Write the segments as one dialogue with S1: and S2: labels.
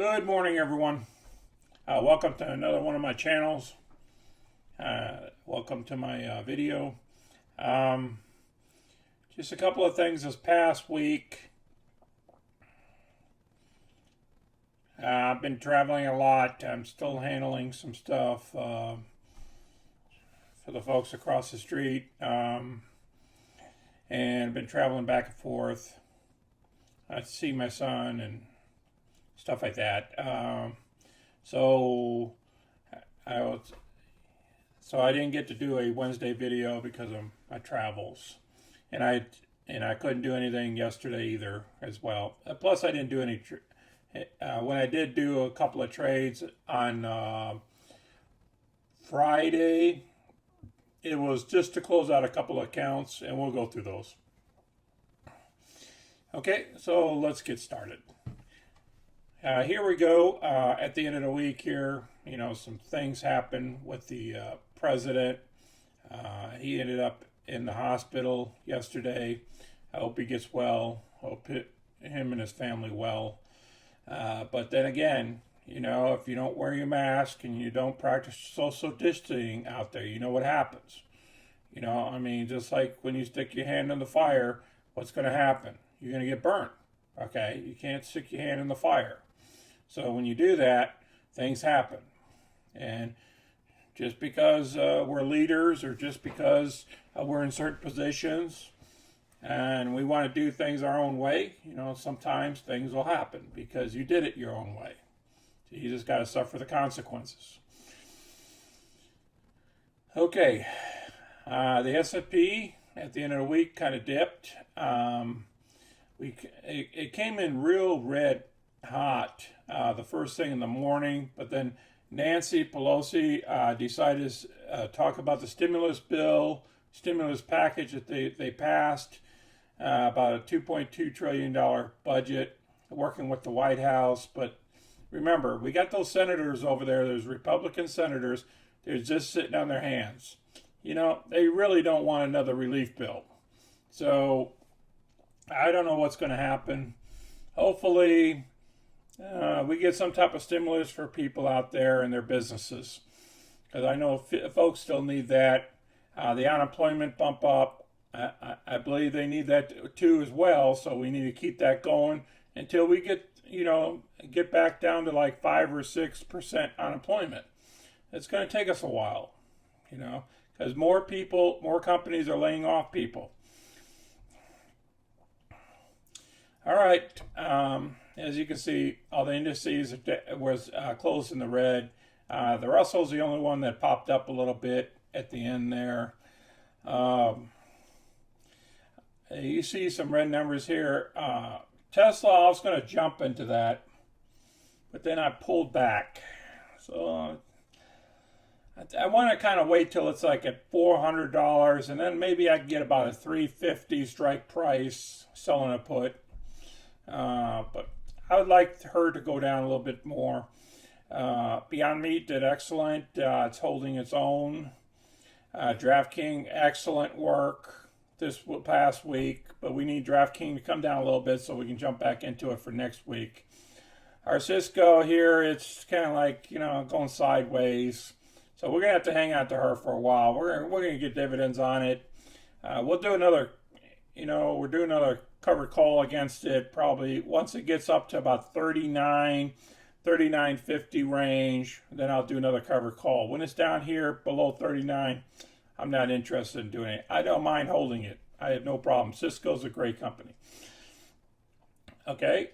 S1: Good morning, everyone. Welcome to another one of my channels. Welcome to my video. Just a couple of things this past week. I've been traveling a lot. I'm still handling some stuff for the folks across the street, and been traveling back and forth to see my son and stuff like that. So I didn't get to do a Wednesday video because of my travels, and I couldn't do anything yesterday either as well. Plus, I didn't do any. When I did do a couple of trades on Friday, it was just to close out a couple of accounts, and we'll go through those. Okay, so let's get started. Here we go. At the end of the week here, some things happened with the president. He ended up in the hospital yesterday. I hope he gets well. Hope him and his family well. But then again, if you don't wear your mask and you don't practice social distancing out there, you know what happens. Just like when you stick your hand in the fire, what's going to happen? You're going to get burnt. Okay? You can't stick your hand in the fire. So when you do that, things happen. And just because we're leaders, or just because we're in certain positions and we want to do things our own way, sometimes things will happen because you did it your own way. So you just got to suffer the consequences. Okay, the S&P at the end of the week kind of dipped. It came in real red hot the first thing in the morning, but then Nancy Pelosi decided to talk about the stimulus package that they passed, about a $2.2 trillion budget, working with the White House. But remember, we got those senators over there, those Republican senators, they're just sitting on their hands. They really don't want another relief bill. So I don't know what's going to happen. Hopefully we get some type of stimulus for people out there and their businesses, because I know folks still need that. The unemployment bump up, I believe they need that too as well. So we need to keep that going until we get back down to like 5 or 6% unemployment. It's going to take us a while, because more companies are laying off people. All right. As you can see, all the indices was closed in the red. The Russell's the only one that popped up a little bit at the end there. You see some red numbers here. Tesla, I was going to jump into that, but then I pulled back. So I want to kind of wait till it's like at $400, and then maybe I can get about a $350 strike price selling a put. But I would like her to go down a little bit more. Beyond Meat did excellent. It's holding its own. DraftKings, excellent work this past week, but we need DraftKings to come down a little bit so we can jump back into it for next week. Our Cisco here, it's kind of like, going sideways. So we're going to have to hang out to her for a while. We're going to get dividends on it. We'll do another, we're doing another covered call against it probably once it gets up to about 39.50 range. Then I'll do another covered call. When it's down here below 39, I'm not interested in doing it. I don't mind holding it. I have no problem. Cisco's a great company. Okay.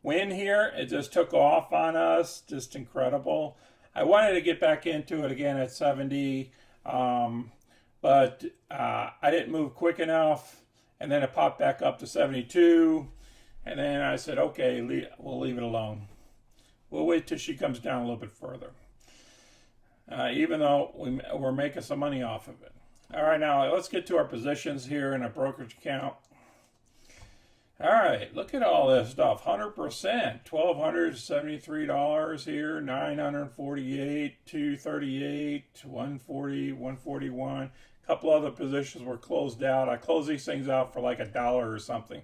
S1: Win here, it just took off on us. Just incredible. I wanted to get back into it again at 70, but I didn't move quick enough. And then it popped back up to 72. And then I said, okay, we'll leave it alone. We'll wait till she comes down a little bit further. Even though we're making some money off of it. All right, now let's get to our positions here in a brokerage account. All right, look at all this stuff. 100%, $1,273 here, $948, $238, $140, $141. A couple other positions were closed out. I close these things out for like $1 or something.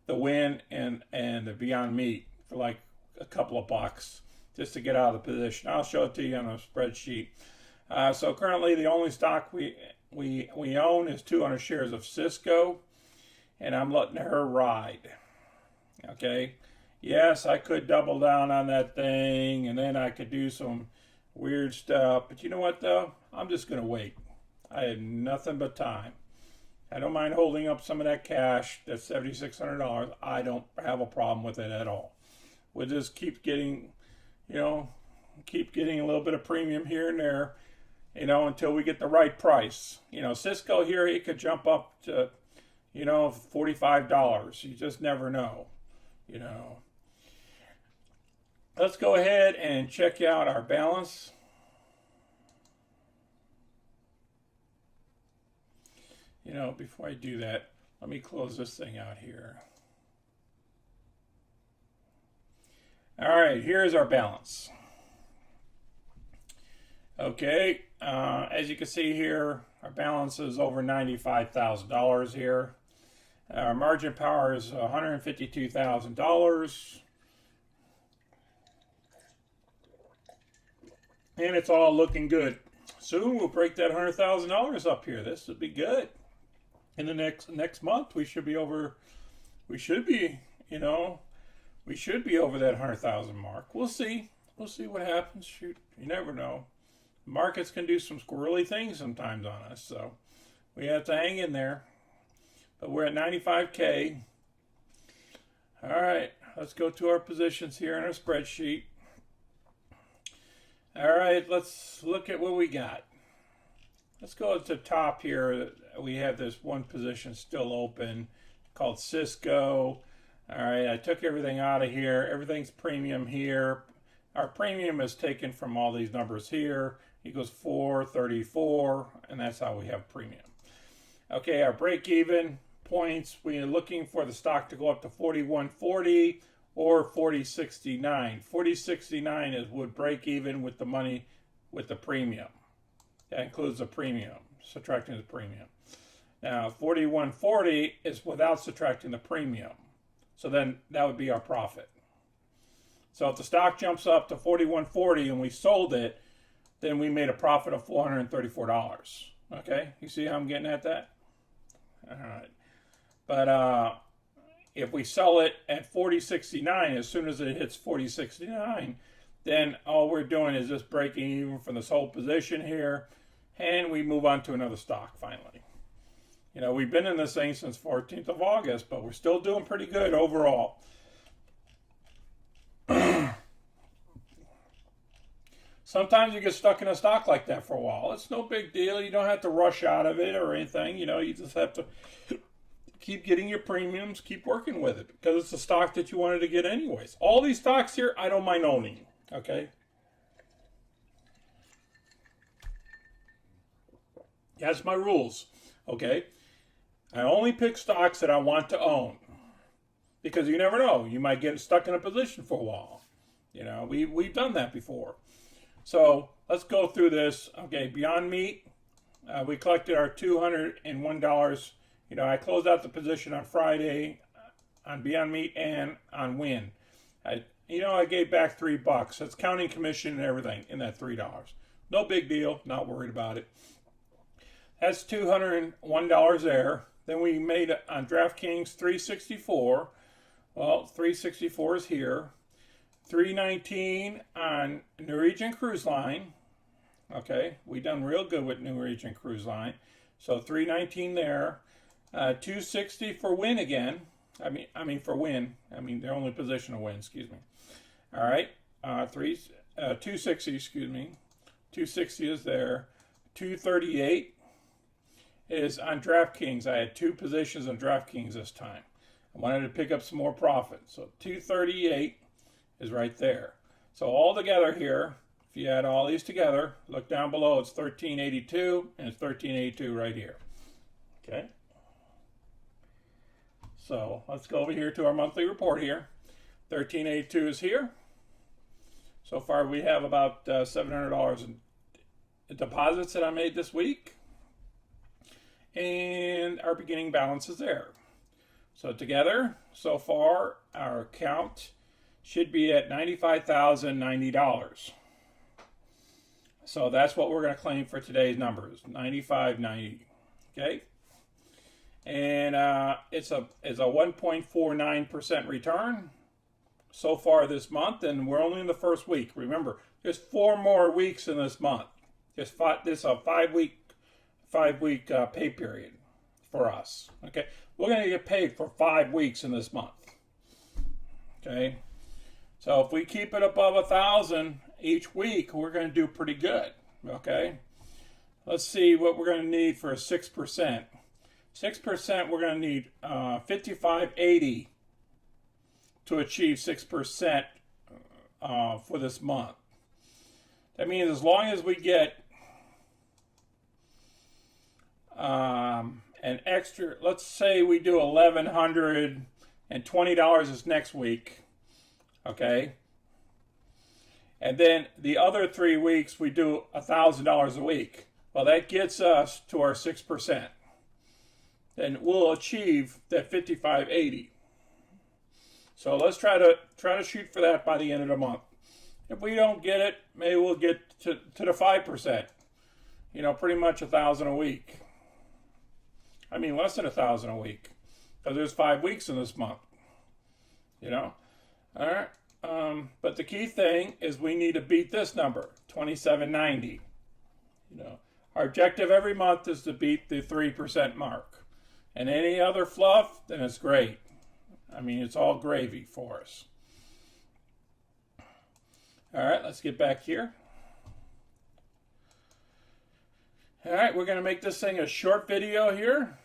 S1: The Win and the Beyond Meat for like a couple of bucks just to get out of the position. I'll show it to you on a spreadsheet. So currently the only stock we own is 200 shares of Cisco, and I'm letting her ride. Okay. Yes, I could double down on that thing, and then I could do some weird stuff. But you know what, though? I'm just going to wait. I have nothing but time. I don't mind holding up some of that cash. That's $7,600. I don't have a problem with it at all. We'll just keep getting, keep getting a little bit of premium here and there, until we get the right price. Cisco here, it could jump up to, $45. You just never know, Let's go ahead and check out our balance. Before I do that, let me close this thing out here. All right, here's our balance. Okay, as you can see here, our balance is over $95,000 here. Our margin power is $152,000. And it's all looking good. Soon we'll break that $100,000 up here. This would be good. In the next month, we should be over that 100,000 mark. We'll see. We'll see what happens. Shoot, you never know. Markets can do some squirrely things sometimes on us, so we have to hang in there. But we're at 95K. All right, let's go to our positions here in our spreadsheet. All right, let's look at what we got. Let's go to the top here. We have this one position still open called Cisco. All right, I took everything out of here. Everything's premium here. Our premium is taken from all these numbers here. Equals 434, and that's how we have premium. Okay, our break-even points, we are looking for the stock to go up to 41.40 or 40.69. 40.69 is would break even with the money with the premium. That includes the premium, subtracting the premium. Now, 41.40 is without subtracting the premium. So then that would be our profit. So if the stock jumps up to 41.40 and we sold it, then we made a profit of $434. Okay, you see how I'm getting at that? All right. But if we sell it at 40.69, as soon as it hits 40.69, then all we're doing is just breaking even from this whole position here, and we move on to another stock finally. We've been in this thing since 14th of August, but we're still doing pretty good overall. Sometimes you get stuck in a stock like that for a while. It's no big deal. You don't have to rush out of it or anything. You just have to keep getting your premiums, keep working with it, because it's a stock that you wanted to get anyways. All these stocks here, I don't mind owning, okay? That's my rules, okay? I only pick stocks that I want to own, because you never know. You might get stuck in a position for a while. We've done that before. So let's go through this. Okay, Beyond Meat, we collected our $201. I closed out the position on Friday on Beyond Meat and on WYND. I gave back $3. That's counting commission and everything in that $3. No big deal. Not worried about it. That's $201 there. Then we made on DraftKings $364. Well, $364 is here. $319 on Norwegian Cruise Line. Okay, we done real good with Norwegian Cruise Line. So $319 there. $260 for WYND again. For WYND. Their only position to win. Excuse me. All right. $260. Excuse me. $260 is there. $238 is on DraftKings. I had two positions on DraftKings this time. I wanted to pick up some more profit. So $238 is right there. So all together here, if you add all these together, look down below, it's $13.82, and it's $13.82 right here. Okay. So let's go over here to our monthly report here. $13.82 is here. So far we have about $700 in deposits that I made this week. And our beginning balance is there. So together, so far, our account should be at $95,090. So that's what we're going to claim for today's numbers, 95.90. Okay, and it's a 1.49% return so far this month, and we're only in the first week. Remember, there's 4 more weeks in this month. This is a 5-week pay period for us. Okay, we're going to get paid for 5 weeks in this month. Okay, so if we keep it above 1,000 each week, we're going to do pretty good. Okay, let's see what we're going to need for 6%. 6%, we're going to need 55.80 to achieve 6% for this month. That means as long as we get an extra, let's say we do $1,120 this next week, okay? And then the other 3 weeks we do $1,000 a week. Well, that gets us to our 6%. Then we'll achieve that 55.80. So let's try to shoot for that by the end of the month. If we don't get it, maybe we'll get to the 5%. You know, pretty much 1,000 a week. I mean, less than 1,000 a week, because there's 5 weeks in this month. You know, all right. But the key thing is we need to beat this number, 27.90. You know, our objective every month is to beat the 3% mark. And any other fluff, then it's great. I mean, it's all gravy for us. All right, let's get back here. All right, we're going to make this thing a short video here.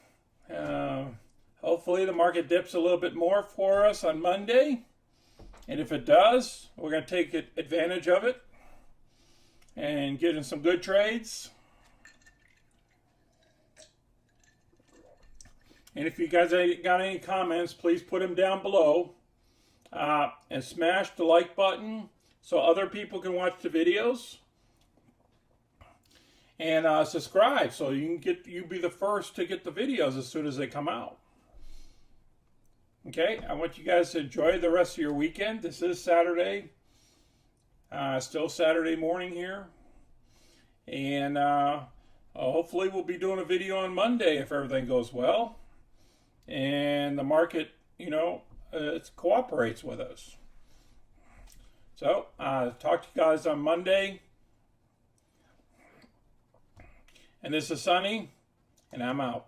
S1: Hopefully the market dips a little bit more for us on Monday. And if it does, we're going to take advantage of it and get in some good trades. And if you guys got any comments, please put them down below. And smash the like button so other people can watch the videos. And subscribe so you be the first to get the videos as soon as they come out. Okay, I want you guys to enjoy the rest of your weekend. This is Saturday. Still Saturday morning here. And hopefully we'll be doing a video on Monday if everything goes well. And the market, you know, it cooperates with us. So, talk to you guys on Monday. And this is Sonny, and I'm out.